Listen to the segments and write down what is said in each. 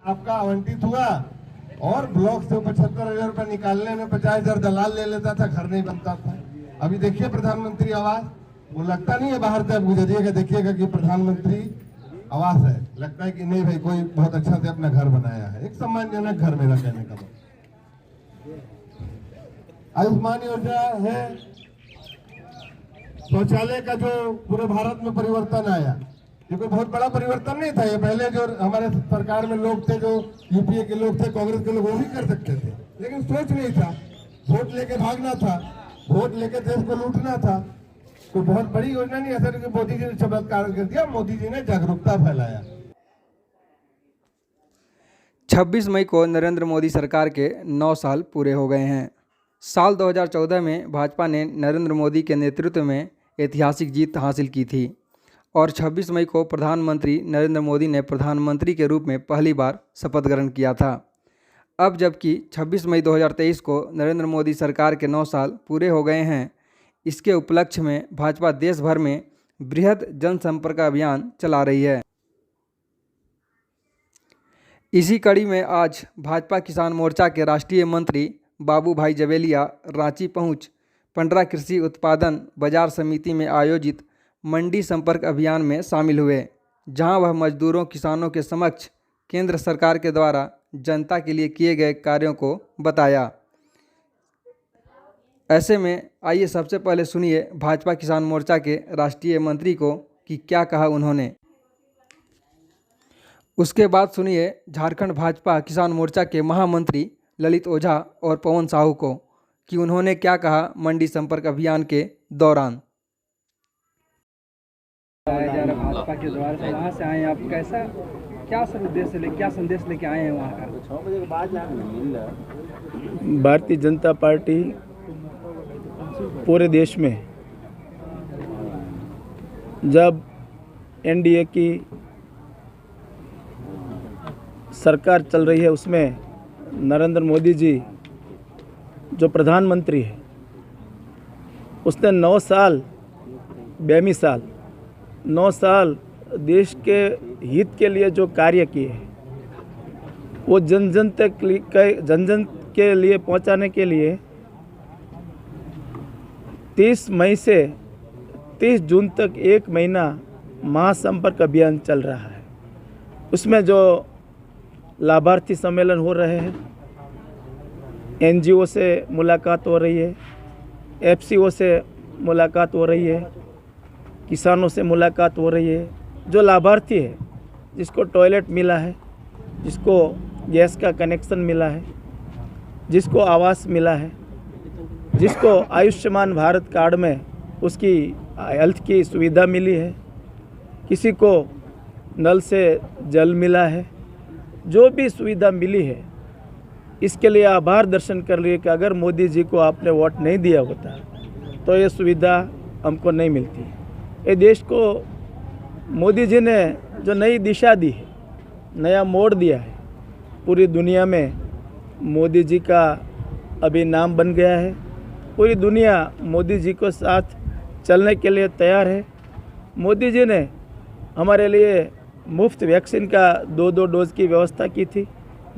आपका आवंटित हुआ और ब्लॉक से 75,000 रुपए निकालने में 50,000 दलाल ले लेता था, घर नहीं बनता था। अभी देखिए प्रधानमंत्री आवास, वो लगता नहीं है बाहर से आप गुजरिएगा देखिएगा कि प्रधानमंत्री आवास है, लगता है कि नहीं भाई कोई बहुत अच्छा से अपना घर बनाया है, एक सम्मानजनक घर मेरा कहने का मतलब। आयुष्मान योजना है, शौचालय का जो पूरे भारत में परिवर्तन आया, ये कोई बहुत बड़ा परिवर्तन नहीं था। ये पहले जो हमारे सरकार में लोग थे, जो यूपीए के लोग थे, कांग्रेस के लोग, वो भी कर सकते थे, लेकिन सोच नहीं था, वोट लेके भागना था, वोट लेके देश को लूटना था। तो बहुत बड़ी योजना नहीं है सर कि मोदी जी ने चमत्कार कर दिया, मोदी जी ने जागरूकता फैलाया। 26 मई को नरेंद्र मोदी सरकार के 9 साल पूरे हो गए हैं। साल 2014 में भाजपा ने नरेंद्र मोदी के नेतृत्व में ऐतिहासिक जीत हासिल की थी और 26 मई को प्रधानमंत्री नरेंद्र मोदी ने प्रधानमंत्री के रूप में पहली बार शपथ ग्रहण किया था। अब जबकि 26 मई 2023 को नरेंद्र मोदी सरकार के 9 साल पूरे हो गए हैं, इसके उपलक्ष्य में भाजपा देश भर में बृहद जनसंपर्क अभियान चला रही है। इसी कड़ी में आज भाजपा किसान मोर्चा के राष्ट्रीय मंत्री बाबू भाई जवेलिया रांची पहुंच पंडरा कृषि उत्पादन बाजार समिति में आयोजित मंडी संपर्क अभियान में शामिल हुए, जहां वह मजदूरों किसानों के समक्ष केंद्र सरकार के द्वारा जनता के लिए किए गए कार्यों को बताया। ऐसे में आइए सबसे पहले सुनिए भाजपा किसान मोर्चा के राष्ट्रीय मंत्री को कि क्या कहा उन्होंने। उसके बाद सुनिए झारखंड भाजपा किसान मोर्चा के महामंत्री ललित ओझा और पवन साहू को कि उन्होंने क्या कहा मंडी संपर्क अभियान के दौरान। भाजपा के द्वारा से वहाँ से आए आप, कैसा क्या उद्देश्य ले, क्या संदेश लेके आए हैं वहाँ का? भारतीय जनता पार्टी पूरे देश में जब एनडीए की सरकार चल रही है, उसमें नरेंद्र मोदी जी जो प्रधानमंत्री है, उसने 9 साल बेमिसाल 9 साल देश के हित के लिए जो कार्य किए हैं, वो जन जन के लिए पहुंचाने के लिए 30 मई से 30 जून तक 1 महीना महासंपर्क अभियान चल रहा है। उसमें जो लाभार्थी सम्मेलन हो रहे हैं, एनजीओ से मुलाकात हो रही है, एफसीओ से मुलाकात हो रही है, किसानों से मुलाकात हो रही है। जो लाभार्थी है, जिसको टॉयलेट मिला है, जिसको गैस का कनेक्शन मिला है, जिसको आवास मिला है, जिसको आयुष्मान भारत कार्ड में उसकी हेल्थ की सुविधा मिली है, किसी को नल से जल मिला है, जो भी सुविधा मिली है, इसके लिए आभार दर्शन कर लिए कि अगर मोदी जी को आपने वोट नहीं दिया होता तो ये सुविधा हमको नहीं मिलती। ये देश को मोदी जी ने जो नई दिशा दी है, नया मोड़ दिया है, पूरी दुनिया में मोदी जी का अभी नाम बन गया है। पूरी दुनिया मोदी जी को साथ चलने के लिए तैयार है। मोदी जी ने हमारे लिए मुफ्त वैक्सीन का 2-2 डोज की व्यवस्था की थी,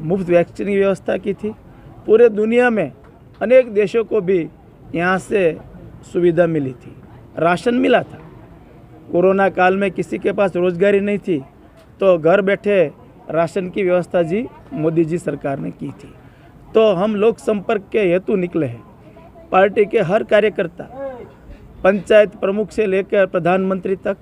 मुफ्त वैक्सीन की व्यवस्था की थी। पूरे दुनिया में अनेक देशों को भी यहाँ से सुविधा मिली थी, राशन मिला था। कोरोना काल में किसी के पास रोजगारी नहीं थी तो घर बैठे राशन की व्यवस्था जी मोदी जी सरकार ने की थी। तो हम लोक संपर्क के हेतु निकले हैं। पार्टी के हर कार्यकर्ता, पंचायत प्रमुख से लेकर प्रधानमंत्री तक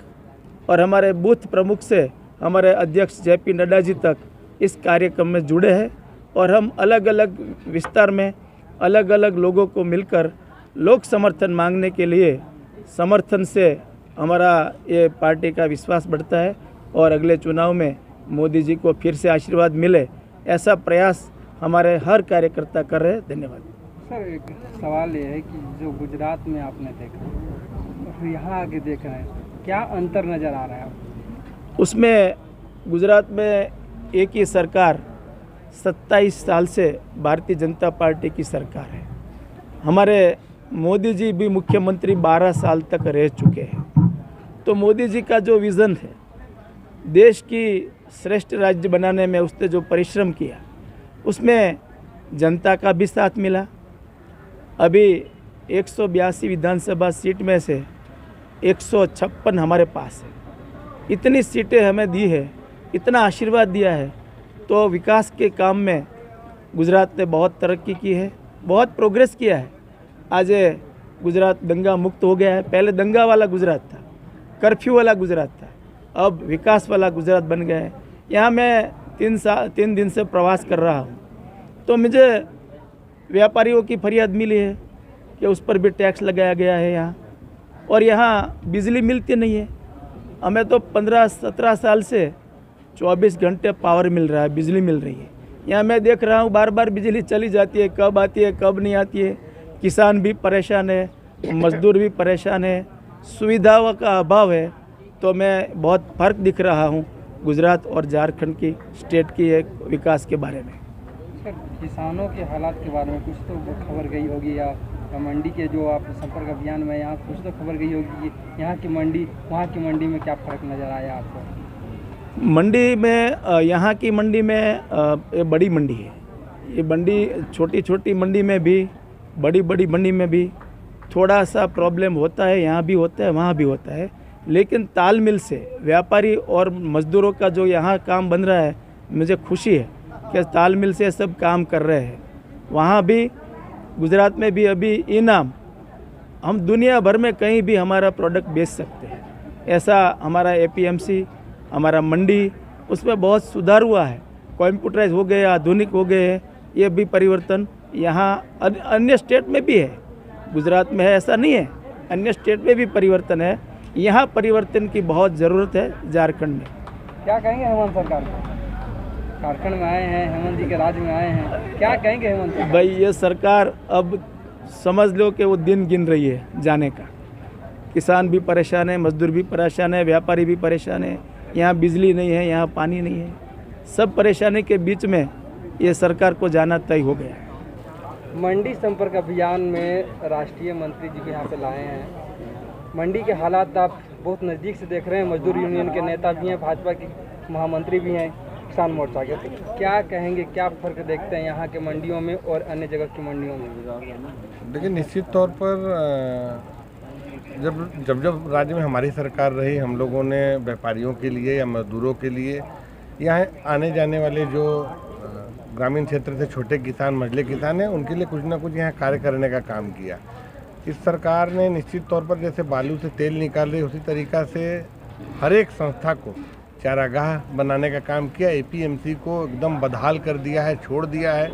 और हमारे बूथ प्रमुख से हमारे अध्यक्ष जेपी नड्डा जी तक इस कार्यक्रम में जुड़े हैं और हम अलग अलग विस्तार में अलग अलग लोगों को मिलकर लोक समर्थन मांगने के लिए, समर्थन से हमारा ये पार्टी का विश्वास बढ़ता है और अगले चुनाव में मोदी जी को फिर से आशीर्वाद मिले, ऐसा प्रयास हमारे हर कार्यकर्ता कर रहे हैं। धन्यवाद। सर, एक सवाल ये है कि जो गुजरात में आपने देखा और यहाँ आगे देख रहे हैं, क्या अंतर नज़र आ रहा है? उसमें गुजरात में एक ही सरकार 27 साल से भारतीय जनता पार्टी की सरकार है। हमारे मोदी जी भी मुख्यमंत्री 12 साल तक रह चुके हैं। तो मोदी जी का जो विज़न है, देश की श्रेष्ठ राज्य बनाने में उसने जो परिश्रम किया उसमें जनता का भी साथ मिला। अभी 182 विधानसभा सीट में से 156 हमारे पास है। इतनी सीटें हमें दी है, इतना आशीर्वाद दिया है, तो विकास के काम में गुजरात ने बहुत तरक्की की है, बहुत प्रोग्रेस किया है। आज गुजरात दंगा मुक्त हो गया है। पहले दंगा वाला गुजरात था, कर्फ्यू वाला गुजरात था, अब विकास वाला गुजरात बन गया है। यहाँ मैं 3 दिन से प्रवास कर रहा हूँ, तो मुझे व्यापारियों की फरियाद मिली है कि उस पर भी टैक्स लगाया गया है यहाँ, और यहाँ बिजली मिलती नहीं है। हमें तो 15-17 साल से 24 घंटे पावर मिल रहा है, बिजली मिल रही है। यहाँ मैं देख रहा हूँ बार बार बिजली चली जाती है, कब आती है कब नहीं आती है। किसान भी परेशान है, मजदूर भी परेशान है, सुविधाओं का अभाव है। तो मैं बहुत फ़र्क दिख रहा हूँ गुजरात और झारखंड की स्टेट की एक विकास के बारे में। सर, किसानों के हालात के बारे में कुछ तो खबर गई होगी, या मंडी के जो आप संपर्क अभियान में यहाँ कुछ तो खबर गई होगी कि यहाँ की मंडी वहाँ की मंडी में क्या फ़र्क नज़र आया आपको? मंडी में यहाँ की मंडी में ये बड़ी मंडी है। ये मंडी छोटी छोटी मंडी में भी, बड़ी बड़ी मंडी में भी थोड़ा सा प्रॉब्लम होता है, यहाँ भी होता है वहाँ भी होता है। लेकिन तालमेल से व्यापारी और मजदूरों का जो यहाँ काम बन रहा है, मुझे खुशी है कि तालमेल से सब काम कर रहे हैं। वहाँ भी गुजरात में भी अभी इनाम, हम दुनिया भर में कहीं भी हमारा प्रोडक्ट बेच सकते हैं, ऐसा हमारा APMC, हमारा मंडी, उसमें बहुत सुधार हुआ है। कंप्यूटराइज हो गए, आधुनिक हो गए हैं। ये भी परिवर्तन यहाँ अन्य स्टेट में भी है, गुजरात में है ऐसा नहीं है, अन्य स्टेट में भी परिवर्तन है। यहाँ परिवर्तन की बहुत ज़रूरत है झारखंड में। क्या कहेंगे हेमंत सरकार को? झारखंड में आए हैं, हेमंत जी के राज्य में आए हैं, क्या कहेंगे हेमंत सरकार? भाई ये सरकार अब समझ लो कि वो दिन गिन रही है जाने का। किसान भी परेशान है, मजदूर भी परेशान है, व्यापारी भी परेशान है। यहाँ बिजली नहीं है, यहाँ पानी नहीं है, सब परेशानी के बीच में ये सरकार को जाना तय हो गया है। मंडी संपर्क अभियान में राष्ट्रीय मंत्री जी भी यहाँ पे लाए हैं। मंडी के हालात आप बहुत नज़दीक से देख रहे हैं। मजदूर यूनियन के नेता भी हैं, भाजपा के महामंत्री भी हैं, किसान मोर्चा के। तो क्या कहेंगे, क्या फ़र्क देखते हैं यहाँ के मंडियों में और अन्य जगह की मंडियों में? देखिए, निश्चित तौर पर जब राज्य में हमारी सरकार रही, हम लोगों ने व्यापारियों के लिए या मजदूरों के लिए, यहाँ आने जाने वाले जो ग्रामीण क्षेत्र से छोटे किसान, मझले किसान हैं, उनके लिए कुछ ना कुछ यहाँ कार्य करने का काम किया। इस सरकार ने निश्चित तौर पर जैसे बालू से तेल निकाल रही, उसी तरीक़ा से हर एक संस्था को चारागाह बनाने का काम किया। APMC को एकदम बदहाल कर दिया है, छोड़ दिया है।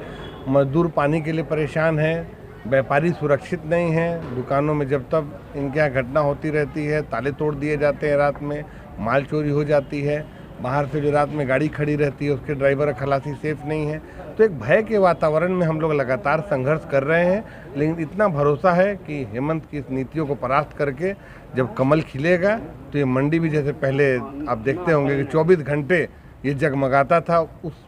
मजदूर पानी के लिए परेशान है, व्यापारी सुरक्षित नहीं है। दुकानों में जब तक इनके यहाँ घटना होती रहती है, ताले तोड़ दिए जाते हैं, रात में माल चोरी हो जाती है, बाहर से जो रात में गाड़ी खड़ी रहती है उसके ड्राइवर खलासी सेफ नहीं है। तो एक भय के वातावरण में हम लोग लगातार संघर्ष कर रहे हैं। लेकिन इतना भरोसा है कि हेमंत की इस नीतियों को परास्त करके जब कमल खिलेगा तो ये मंडी भी, जैसे पहले आप देखते होंगे कि 24 घंटे ये जगमगाता था, उस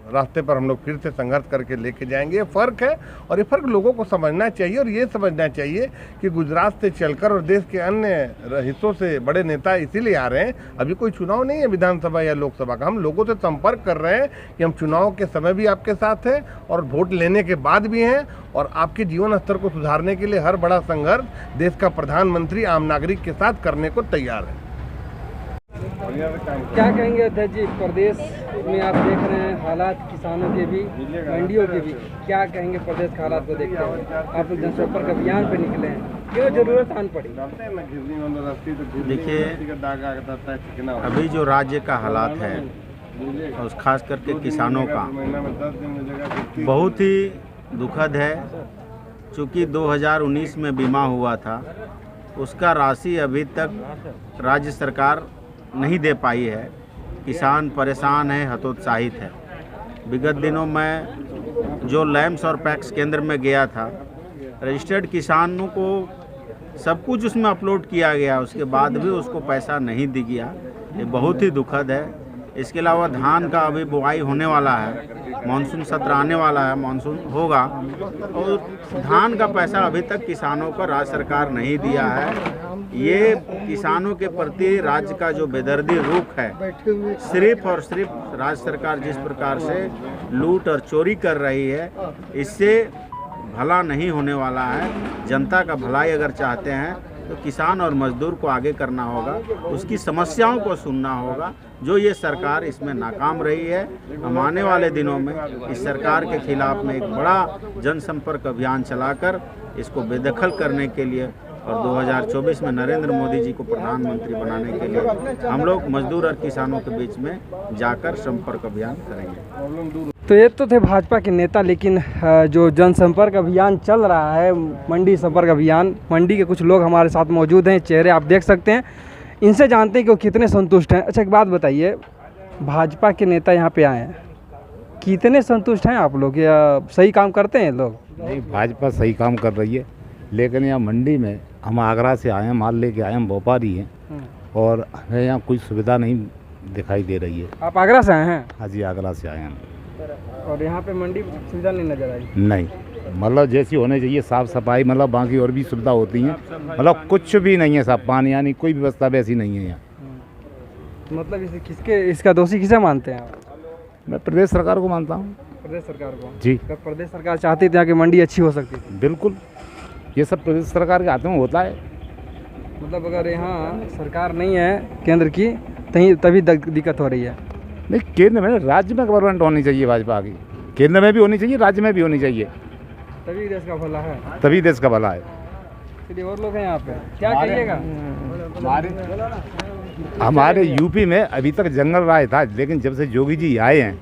रास्ते पर हम लोग फिर से संघर्ष करके लेके जाएंगे। ये फ़र्क है, और ये फ़र्क लोगों को समझना चाहिए, और ये समझना चाहिए कि गुजरात से चलकर और देश के अन्य हिस्सों से बड़े नेता इसीलिए आ रहे हैं। अभी कोई चुनाव नहीं है विधानसभा या लोकसभा का, हम लोगों से संपर्क कर रहे हैं कि हम चुनाव के समय भी आपके साथ हैं और वोट लेने के बाद भी हैं, और आपके जीवन स्तर को सुधारने के लिए हर बड़ा संघर्ष देश का प्रधानमंत्री आम नागरिक के साथ करने को तैयार है। क्या कहेंगे अध्यक्ष जी, प्रदेश में आप देख रहे हैं हालात किसानों के भी, मंडियों के भी, क्या कहेंगे प्रदेश के हालात को देखते हैं? आप लोग जनसंपर्क अभियान पे निकले हैं, क्यों जरूरत आन पड़ी? देखिए, अभी जो राज्य का हालात है और खास करके किसानों का बहुत ही दुखद है। चूँकि 2019 में बीमा हुआ था, उसका राशि अभी तक राज्य सरकार नहीं दे पाई है। किसान परेशान है, हतोत्साहित है। विगत दिनों में जो लैम्प्स और पैक्स केंद्र में गया था, रजिस्टर्ड किसानों को सब कुछ उसमें अपलोड किया गया, उसके बाद भी उसको पैसा नहीं दिया गया। ये बहुत ही दुखद है। इसके अलावा धान का अभी बुआई होने वाला है, मानसून सत्र आने वाला है, मानसून होगा और धान का पैसा अभी तक किसानों को राज्य सरकार नहीं दिया है। ये किसानों के प्रति राज्य का जो बेदर्दी रुख है, सिर्फ और सिर्फ राज्य सरकार जिस प्रकार से लूट और चोरी कर रही है, इससे भला नहीं होने वाला है। जनता का भलाई अगर चाहते हैं तो किसान और मजदूर को आगे करना होगा, उसकी समस्याओं को सुनना होगा। जो ये सरकार इसमें नाकाम रही है, हम आने वाले दिनों में इस सरकार के खिलाफ में एक बड़ा जनसंपर्क अभियान चलाकर इसको बेदखल करने के लिए और 2024 में नरेंद्र मोदी जी को प्रधानमंत्री बनाने के लिए हम लोग मजदूर और किसानों के बीच में जाकर संपर्क अभियान करेंगे। तो ये तो थे भाजपा के नेता, लेकिन जो जनसंपर्क अभियान चल रहा है, मंडी संपर्क अभियान, मंडी के कुछ लोग हमारे साथ मौजूद हैं, चेहरे आप देख सकते हैं, इनसे जानते हैं कि वो कितने संतुष्ट हैं। अच्छा, एक बात बताइए, भाजपा के नेता यहाँ पे आए हैं, कितने संतुष्ट हैं आप लोग? या सही काम करते हैं लोग? नहीं, भाजपा सही काम कर रही है, लेकिन यहाँ मंडी में हम आगरा से आए हैं, माल लेके आए हैं, हम व्यापारी हैं और हमें यहाँ कोई सुविधा नहीं दिखाई दे रही है। आप आगरा से आए हैं? हाँ जी, आगरा से आए हैं। और यहाँ पे मंडी सुविधा नहीं नजर आई? नहीं, मतलब जैसी होनी चाहिए साफ़ सफाई, मतलब बाकी और भी सुविधा होती हैं, मतलब कुछ भी नहीं है, साफ पानी यानी कोई व्यवस्था वैसी नहीं है यहाँ। मतलब इसे इसका दोषी किसे मानते हैं आप? मैं प्रदेश सरकार को मानता हूँ। प्रदेश सरकार को? जी। अगर प्रदेश सरकार चाहती थी यहाँ की मंडी अच्छी हो सकती थी? बिल्कुल, ये सब प्रदेश सरकार के हाथों में होता है। मतलब अगर यहाँ सरकार नहीं है केंद्र की, तभी दिक्कत हो रही है? नहीं, केंद्र में, राज्य में गवर्नमेंट होनी चाहिए भाजपा की, केंद्र में भी होनी चाहिए, राज्य में भी होनी चाहिए, तभी देश का भला है। तभी देश का भला है। चलिए, और लोग हैं यहाँ पे, क्या कहिएगा? हमारे यूपी में अभी तक जंगल राज था, लेकिन जब से योगी जी आए हैं,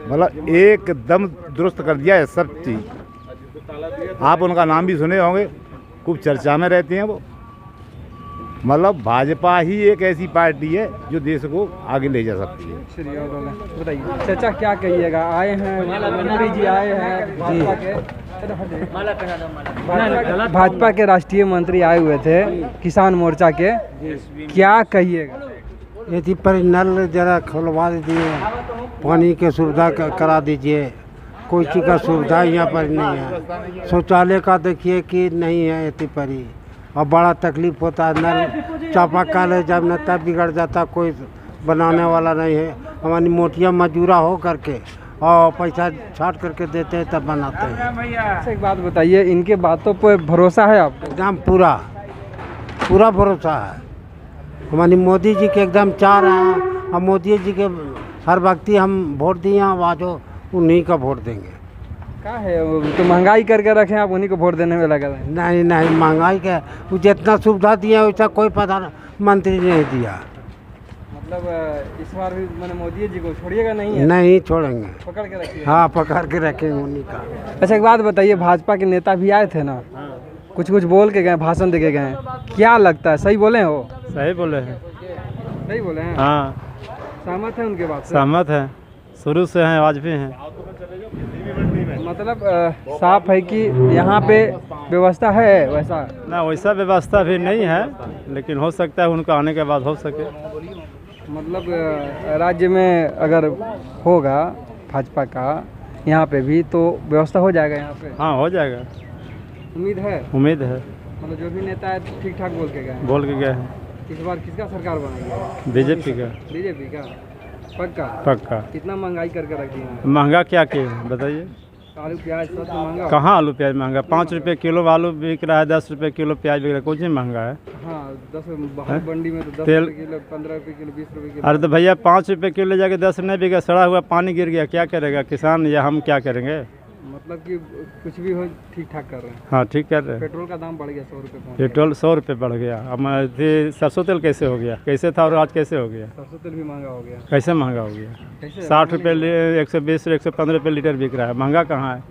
मतलब एकदम दुरुस्त कर दिया है सब चीज़। आप उनका नाम भी सुने होंगे, खूब चर्चा में रहते हैं वो। मतलब भाजपा ही एक ऐसी पार्टी है जो देश को आगे ले जा सकती है। चलिए, और लोग हैं, बताइए चाचा, क्या कहिएगा? आए हैं मंत्री जी, आए हैं भाजपा के राष्ट्रीय मंत्री आए हुए थे किसान मोर्चा के, क्या कहिएगा? यदि पर नल जरा खुलवा दीजिए, पानी की सुविधा करा दीजिए, कोई चीज़ का सुविधा यहाँ पर नहीं है। शौचालय का देखिए कि नहीं है इतनी परी, और बड़ा तकलीफ होता है। नल चापाकल है, जब न तब बिगड़ जाता, कोई बनाने वाला नहीं है। हमारी मोटियाँ मजूरा हो करके और पैसा छाट करके देते हैं, तब बनाते हैं। एक बात बताइए, इनके बातों पर भरोसा है आपको? एकदम पूरा भरोसा है। हमारी मोदी जी के एकदम चाह रहे हैं, और मोदी जी के हर व्यक्ति हम वोट दिए हैं, आज उन्हीं का वोट देंगे। क्या है, तो महंगाई करके रखे आप, उन्हीं को वोट देने में लगा है? नहीं, महंगाई का वो जितना सुविधा दिया वैसा कोई प्रधानमंत्री नहीं दिया। मतलब इस बार भी मैंने मोदी जी को छोड़िएगा नहीं है? नहीं छोड़ेंगे, पकड़ के रखिए। हाँ, पकड़ के रखेंगे उन्हीं का। अच्छा, एक बात बताइए, भाजपा के नेता भी आए थे ना, कुछ बोल के गए, भाषण दे के गए, क्या लगता है, सही बोले हो? सही बोले हैं। सही बोले हैं? हाँ, सहमत है उनके बात से? सहमत है, शुरू से हैं, आज भी हैं। मतलब साफ है कि यहाँ पे व्यवस्था है वैसा? ना, वैसा व्यवस्था भी नहीं है, लेकिन हो सकता है उनका आने के बाद हो सके। मतलब राज्य में अगर होगा भाजपा का यहाँ पे भी, तो व्यवस्था हो जाएगा यहाँ पे? हाँ, हो जाएगा, उम्मीद है? उम्मीद है। मतलब जो भी नेता है ठीक ठाक बोल के गए? बोल के गए हैं। इस बार किसका सरकार बनाएगी? बीजेपी का। बीजेपी का? पक्का? पक्का। कितना महंगाई करके रख दिया? महंगा क्या किए बताइए? आलू प्याज सब तो महंगा। कहाँ आलू प्याज महंगा? 5 रुपये किलो आलू बिक रहा है, 10 रुपये किलो प्याज बिक रहा है, कुछ नहीं महंगा है। हाँ, 10 बाहर मंडी में तो 10 तेल रुपये किलो, 15 रुपये किलो, 20 रुपये किलो। अरे तो भैया 5 रुपये किलो जाके 10 नहीं बिका, सड़ा हुआ पानी गिर गया, क्या करेगा किसान या हम क्या करेंगे? मतलब कि कुछ भी हो ठीक ठाक कर रहे हैं? हाँ, ठीक कर रहे हैं। पेट्रोल का दाम बढ़ गया, 100 रुपये पहुँच गया। पेट्रोल 100 रुपये बढ़ गया। अब सरसों तेल कैसे हो गया, कैसे था और आज कैसे हो गया? सरसों तेल भी महंगा हो गया। कैसे महंगा हो गया? कैसे? 60 रुपये 120 115 रुपये लीटर बिक रहा है, महंगा कहाँ है?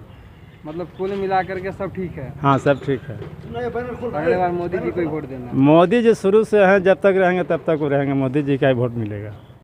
मतलब कुल मिला करके सब ठीक है? हाँ, सब ठीक है। अगले बार मोदी जी को ही वोट देना? मोदी जी शुरू से हैं, जब तक रहेंगे तब तक वो रहेंगे, मोदी जी का ही वोट मिलेगा।